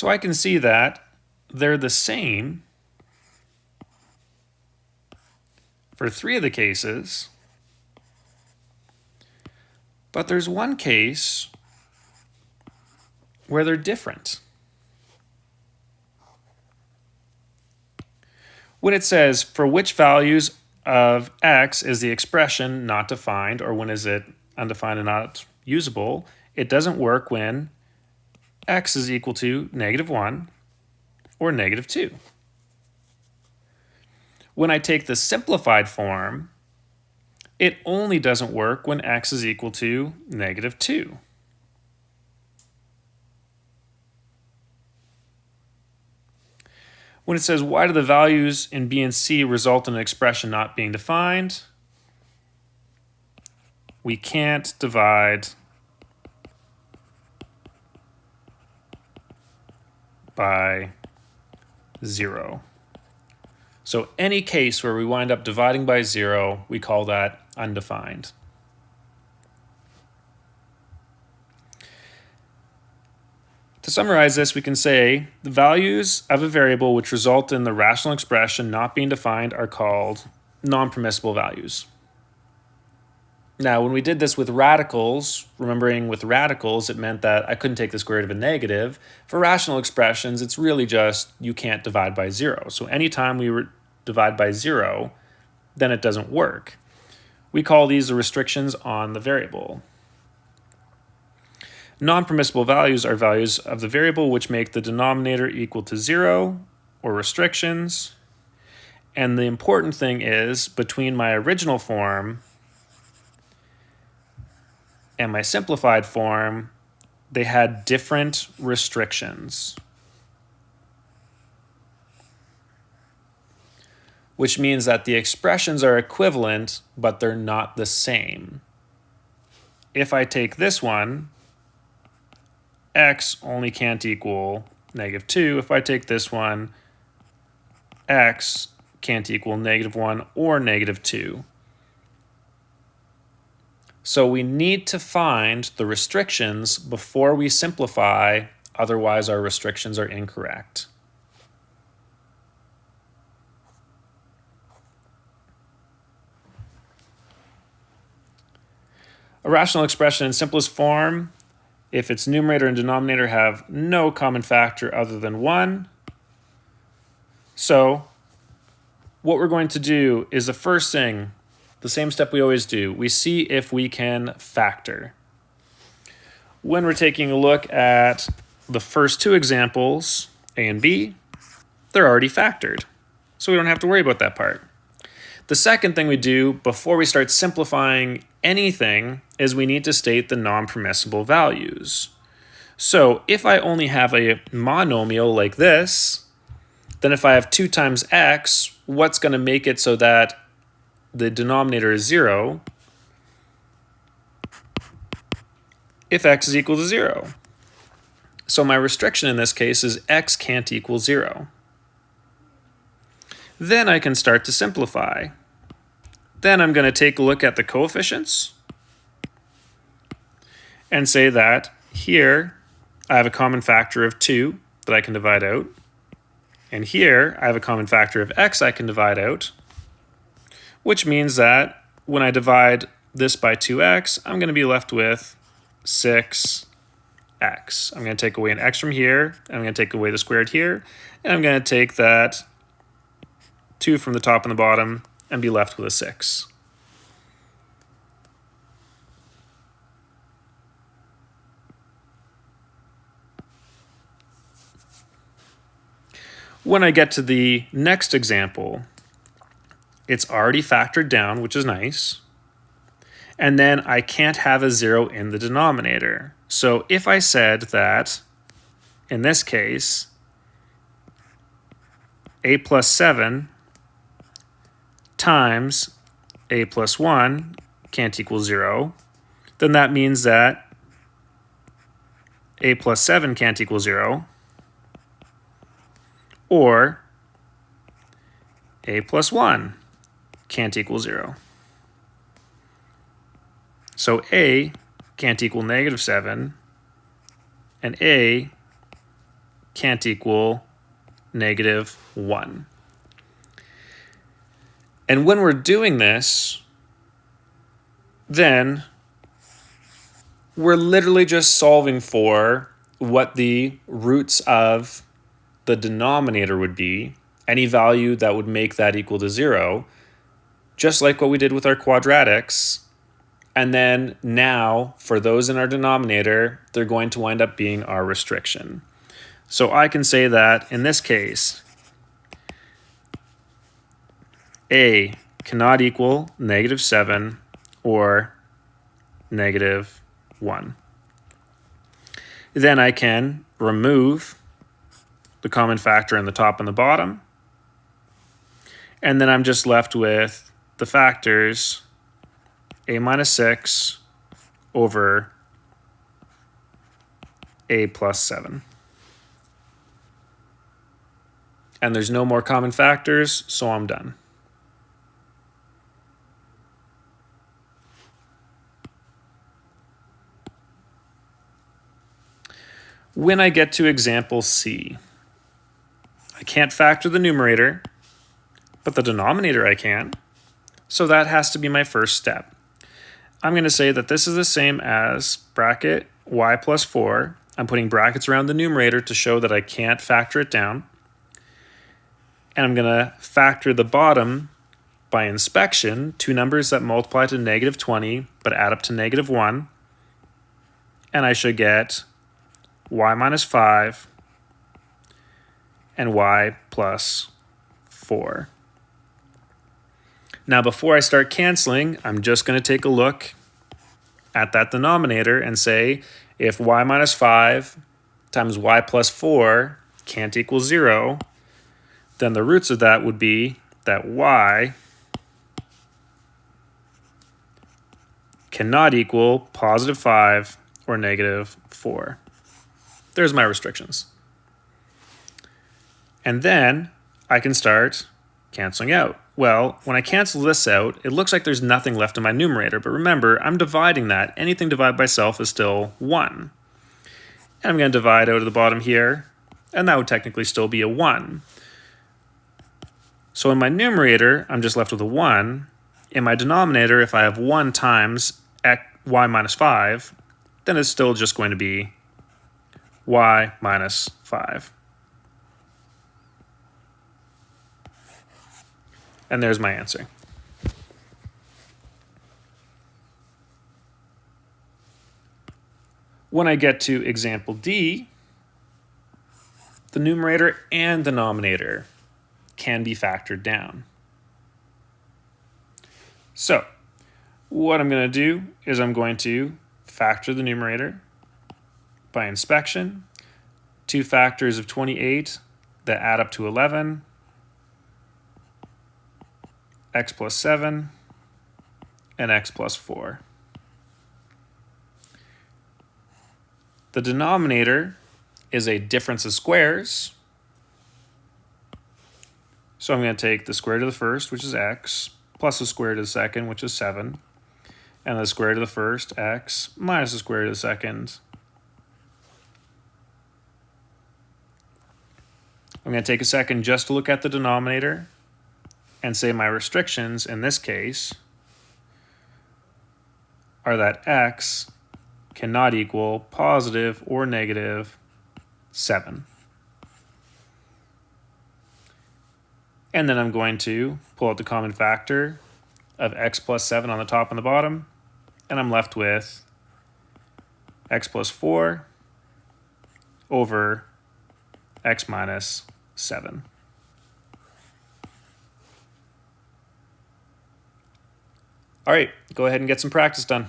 So I can see that they're the same for 3 of the cases, but there's one case where they're different. When it says, for which values of x is the expression not defined, or when is it undefined and not usable, it doesn't work when x is equal to -1 or -2. When I take the simplified form, it only doesn't work when x is equal to -2. When it says, why do the values in B and C result in an expression not being defined? We can't divide by 0. So any case where we wind up dividing by 0, we call that undefined. To summarize this, we can say the values of a variable which result in the rational expression not being defined are called non-permissible values. Now, when we did this with radicals, remembering with radicals, it meant that I couldn't take the square root of a negative. For rational expressions, it's really just you can't divide by 0. So anytime we divide by 0, then it doesn't work. We call these the restrictions on the variable. Non-permissible values are values of the variable which make the denominator equal to 0, or restrictions. And the important thing is, between my original form and my simplified form, they had different restrictions. Which means that the expressions are equivalent, but they're not the same. If I take this one, x only can't equal -2. If I take this one, x can't equal -1 or -2. So we need to find the restrictions before we simplify, otherwise our restrictions are incorrect. A rational expression in simplest form, if its numerator and denominator have no common factor other than 1. So what we're going to do is the first thing, the same step we always do, we see if we can factor. When we're taking a look at the first 2 examples, A and B, they're already factored. So we don't have to worry about that part. The second thing we do before we start simplifying anything is we need to state the non-permissible values. So if I only have a monomial like this, then if I have 2 times x, what's going to make it so that the denominator is 0 if x is equal to 0? So my restriction in this case is x can't equal 0. Then I can start to simplify. Then I'm going to take a look at the coefficients and say that here I have a common factor of 2 that I can divide out. And here I have a common factor of x I can divide out, which means that when I divide this by 2x, I'm going to be left with 6x. I'm going to take away an x from here, and I'm going to take away the squared here, and I'm going to take that 2 from the top and the bottom and be left with a 6. When I get to the next example, it's already factored down, which is nice. And then I can't have a 0 in the denominator. So if I said that, in this case, a plus 7 times a plus 1 can't equal 0, then that means that a plus 7 can't equal 0, or a plus 1 can't equal 0. So a can't equal -7, and a can't equal -1. And when we're doing this, then we're literally just solving for what the roots of the denominator would be, any value that would make that equal to 0, just like what we did with our quadratics. And then now, for those in our denominator, they're going to wind up being our restriction. So I can say that in this case, a cannot equal -7 or -1. Then I can remove the common factor in the top and the bottom. And then I'm just left with the factors a minus 6 over a plus 7. And there's no more common factors, so I'm done. When I get to example C, I can't factor the numerator, but the denominator I can. So that has to be my first step. I'm going to say that this is the same as bracket y plus 4. I'm putting brackets around the numerator to show that I can't factor it down. And I'm going to factor the bottom by inspection, two numbers that multiply to -20 but add up to -1. And I should get y minus 5 and y plus 4. Now, before I start canceling, I'm just going to take a look at that denominator and say, if y minus 5 times y plus 4 can't equal 0, then the roots of that would be that y cannot equal +5 or -4. There's my restrictions. And then I can start canceling out. Well, when I cancel this out, it looks like there's nothing left in my numerator, but remember, I'm dividing that. Anything divided by self is still 1. And I'm going to divide out of the bottom here, and that would technically still be a 1. So in my numerator, I'm just left with a 1. In my denominator, if I have 1 times y minus 5, then it's still just going to be y minus 5. And there's my answer. When I get to example D, the numerator and denominator can be factored down. So what I'm going to do is I'm going to factor the numerator by inspection, two factors of 28 that add up to 11, x plus 7, and x plus 4. The denominator is a difference of squares. So I'm going to take the square root of the first, which is x, plus the square root of the second, which is 7, and the square root of the first, x, minus the square root of the second. I'm going to take a second just to look at the denominator and say my restrictions in this case are that x cannot equal positive or negative 7. And then I'm going to pull out the common factor of x plus 7 on the top and the bottom, and I'm left with x plus 4 over x minus 7. All right, go ahead and get some practice done.